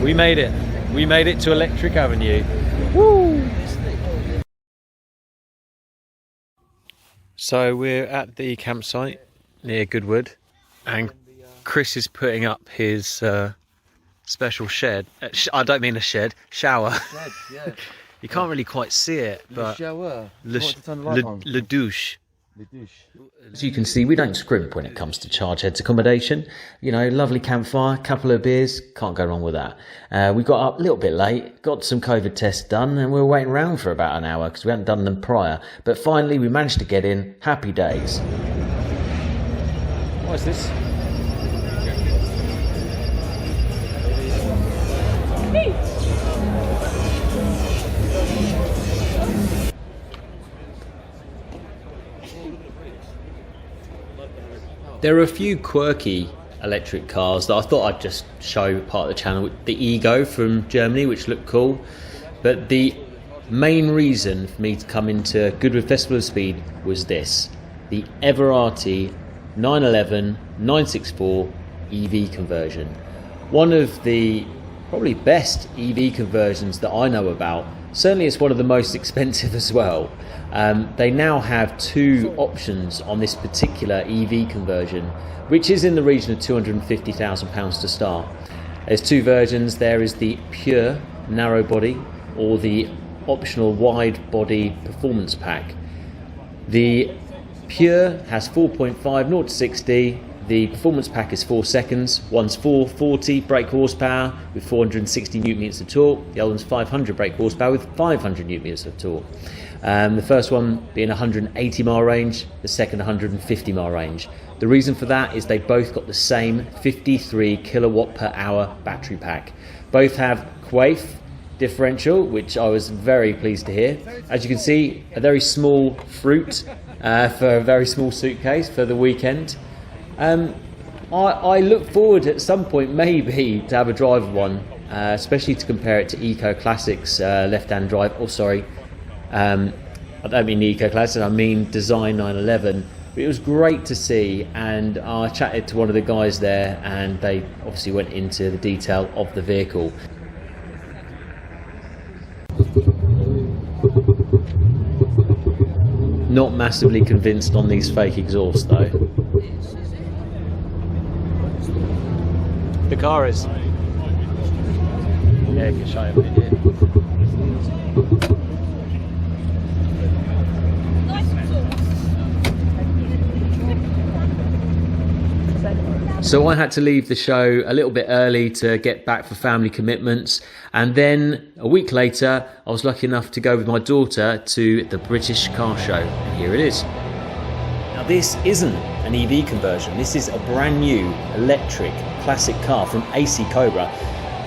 We made it. We made it to Electric Avenue. Woo! So we're at the campsite near Goodwood, and Chris is putting up his special shed. I don't mean a shed, shower. Shed, yeah. You can't really quite see it, but le douche. As you can see, we don't scrimp when it comes to Chargeheads accommodation. You know, lovely campfire, couple of beers, can't go wrong with that. We got up a little bit late, got some COVID tests done, and we were waiting around for about an hour because we hadn't done them prior. But finally, we managed to get in. Happy days. What is this? There are a few quirky electric cars that I thought I'd just show part of the channel. The Ego from Germany, which looked cool. But the main reason for me to come into Goodwood Festival of Speed was this. The Everrati 911 964 EV conversion. One of the probably best EV conversions that I know about. Certainly it's one of the most expensive as well. They now have two options on this particular EV conversion, which is in the region of £250,000 to start. There's two versions. There is the pure narrow body or the optional wide body performance pack. The pure has 4.5 0 to 60. The performance pack is 4 seconds. One's 440 brake horsepower with 460 newton meters of torque. The other one's 500 brake horsepower with 500 newton meters of torque. The first one being 180 mile range, the second 150 mile range. The reason for that is they both got the same 53 kilowatt per hour battery pack. Both have Quaife differential, which I was very pleased to hear. As you can see, a very small fruit for a very small suitcase for the weekend. I look forward at some point maybe to have a drive of one, especially to compare it to Eco Classics left-hand drive. Oh, sorry, I don't mean the Eco Classics, I mean Design 911. But it was great to see, and I chatted to one of the guys there, and they obviously went into the detail of the vehicle. Not massively convinced on these fake exhausts though. The car is. Yeah, you can show him it. So I had to leave the show a little bit early to get back for family commitments, and then a week later I was lucky enough to go with my daughter to the British car show, and here it is. Now this isn't an EV conversion, this is a brand new electric classic car from AC Cobra.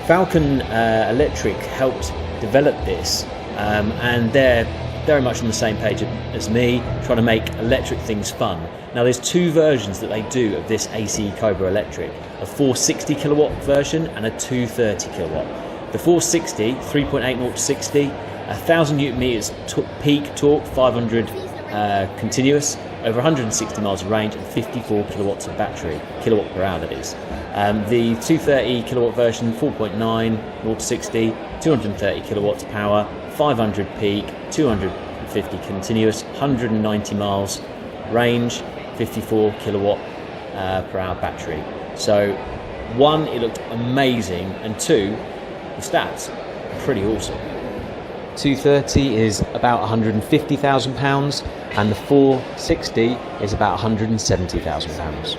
Falcon Electric helped develop this, and they're very much on the same page as me, trying to make electric things fun. Now there's two versions that they do of this AC Cobra Electric, a 460 kilowatt version and a 230 kilowatt. The 460, 3.8 0 to 60, 1000 newton meters peak torque, 500 continuous, over 160 miles of range, and 54 kilowatts of battery, kilowatt per hour that is. The 230 kilowatt version, 4.9 0 to 60, 230 kilowatts power, 500 peak, 250 continuous, 190 miles range, 54 kilowatt per hour battery. So one, it looked amazing, and two, the stats are pretty awesome. 230 is about £150,000 and the 460 is about £170,000.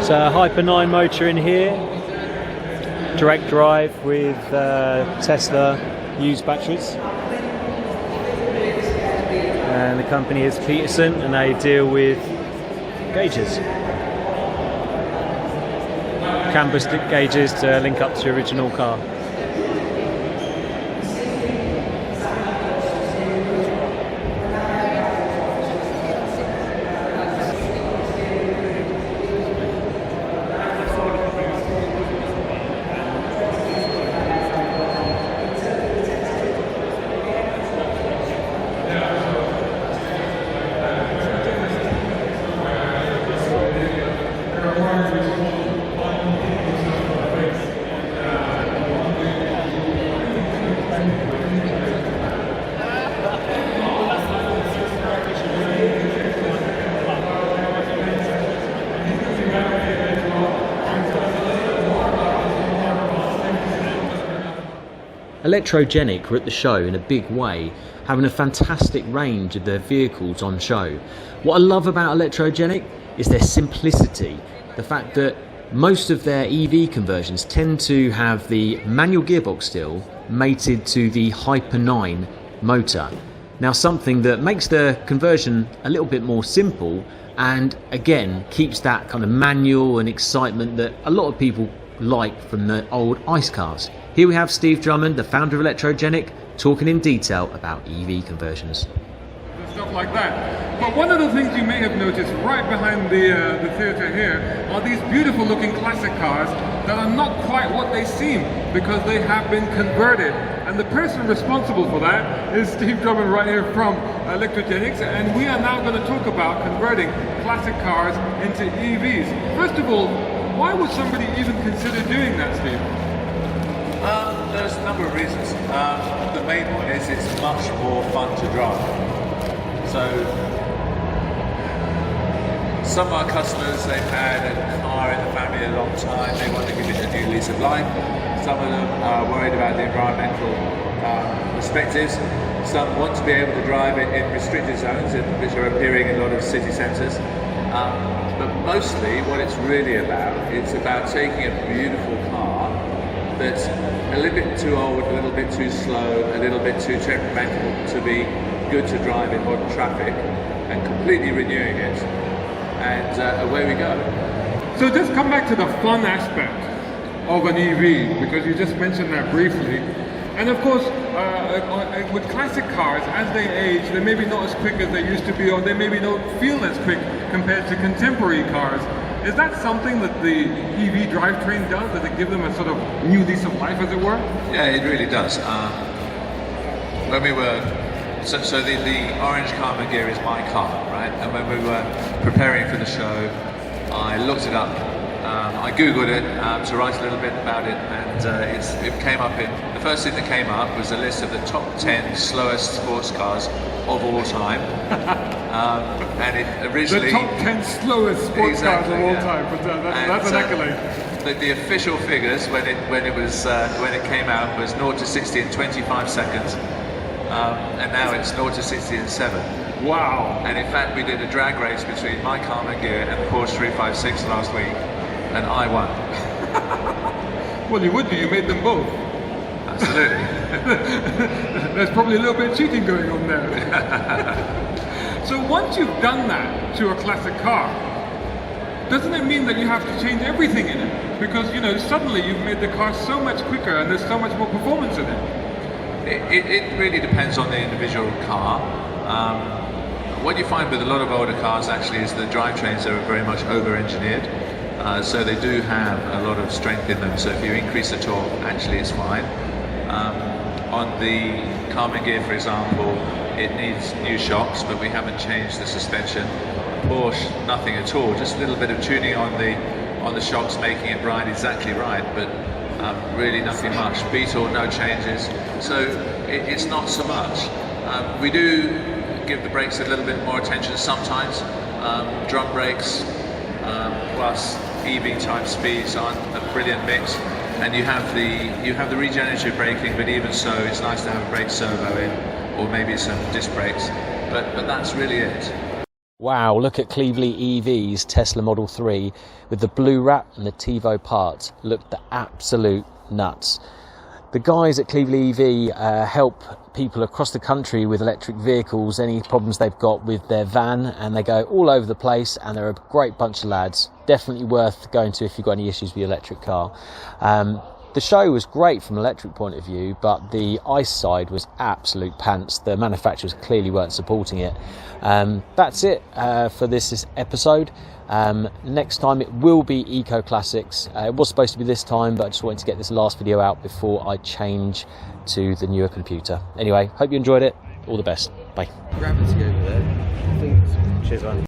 So Hyper 9 motor in here, direct drive with Tesla used batteries, and the company is Peterson and they deal with gauges, canvas gauges to link up to the original car. Electrogenic were at the show in a big way, having a fantastic range of their vehicles on show. What I love about Electrogenic is their simplicity, the fact that most of their EV conversions tend to have the manual gearbox still mated to the Hyper 9 motor. Now, something that makes the conversion a little bit more simple and again keeps that kind of manual and excitement that a lot of people like from the old ICE cars. Here we have Steve Drummond, the founder of Electrogenic, talking in detail about EV conversions. Stuff like that. But one of the things you may have noticed right behind the theatre here are these beautiful looking classic cars that are not quite what they seem because they have been converted. And the person responsible for that is Steve Drummond right here from Electrogenics, and we are now going to talk about converting classic cars into EVs. First of all, why would somebody even consider doing that, Steve? There's a number of reasons. The main one is it's much more fun to drive. So, some of our customers, they've had a car in the family a long time, they want to give it a new lease of life. Some of them are worried about the environmental perspectives. Some want to be able to drive it in restricted zones, which are appearing in a lot of city centres. But mostly what it's really about, it's about taking a beautiful car that's a little bit too old, a little bit too slow, a little bit too temperamental to be good to drive in modern traffic, and completely renewing it, and away we go. So just come back to the fun aspect of an EV, because you just mentioned that briefly. And of course, with classic cars, as they age, they may be not as quick as they used to be, or they maybe don't feel as quick compared to contemporary cars. Is that something that the EV drivetrain does? Does it give them a sort of new lease of life, as it were? Yeah, it really does. When we were, so the orange Karmann gear is my car, right? And when we were preparing for the show, I looked it up. I googled it to write a little bit about it, and it came up in, the first thing that came up was a list of the top 10 slowest sports cars of all time. And it originally... The top 10 slowest sports cars of all time, but that's an accolade. The official figures when it came out was 0 to 60 in 25 seconds, and now it's 0 to 60 in 7. Wow! And in fact, we did a drag race between my Karmann gear and the Porsche 356 last week, and I won. Well, you would do. You made them both. Absolutely. There's probably a little bit of cheating going on there. So once you've done that to a classic car, doesn't it mean that you have to change everything in it? Because, you know, suddenly you've made the car so much quicker and there's so much more performance in it. It really depends on the individual car. What you find with a lot of older cars actually is the drivetrains are very much over-engineered. So they do have a lot of strength in them, so if you increase the torque, actually it's fine. On the Karmann gear, for example, it needs new shocks, but we haven't changed the suspension. Porsche, nothing at all, just a little bit of tuning on the shocks, making it ride exactly right, but really nothing much. Beetle, no changes, so it's not so much. We do give the brakes a little bit more attention sometimes. Drum brakes plus EV type speeds aren't a brilliant mix, and you have the regenerative braking, but even so it's nice to have a brake servo in, or maybe some disc brakes, but that's really it. Wow, look at Cleveland EV's Tesla Model 3 with the blue wrap and the TiVo parts. Look the absolute nuts. The guys at Cleveland EV help people across the country with electric vehicles, any problems they've got with their van, and they go all over the place, and they're a great bunch of lads. Definitely worth going to if you've got any issues with your electric car. The show was great from an electric point of view, but the ICE side was absolute pants. The manufacturers clearly weren't supporting it. That's it for this episode. Next time it will be Eco Classics. It was supposed to be this time, but I just wanted to get this last video out before I change to the newer computer. Anyway, hope you enjoyed it. All the best. Bye. Gravity over there. I think. Cheers, man.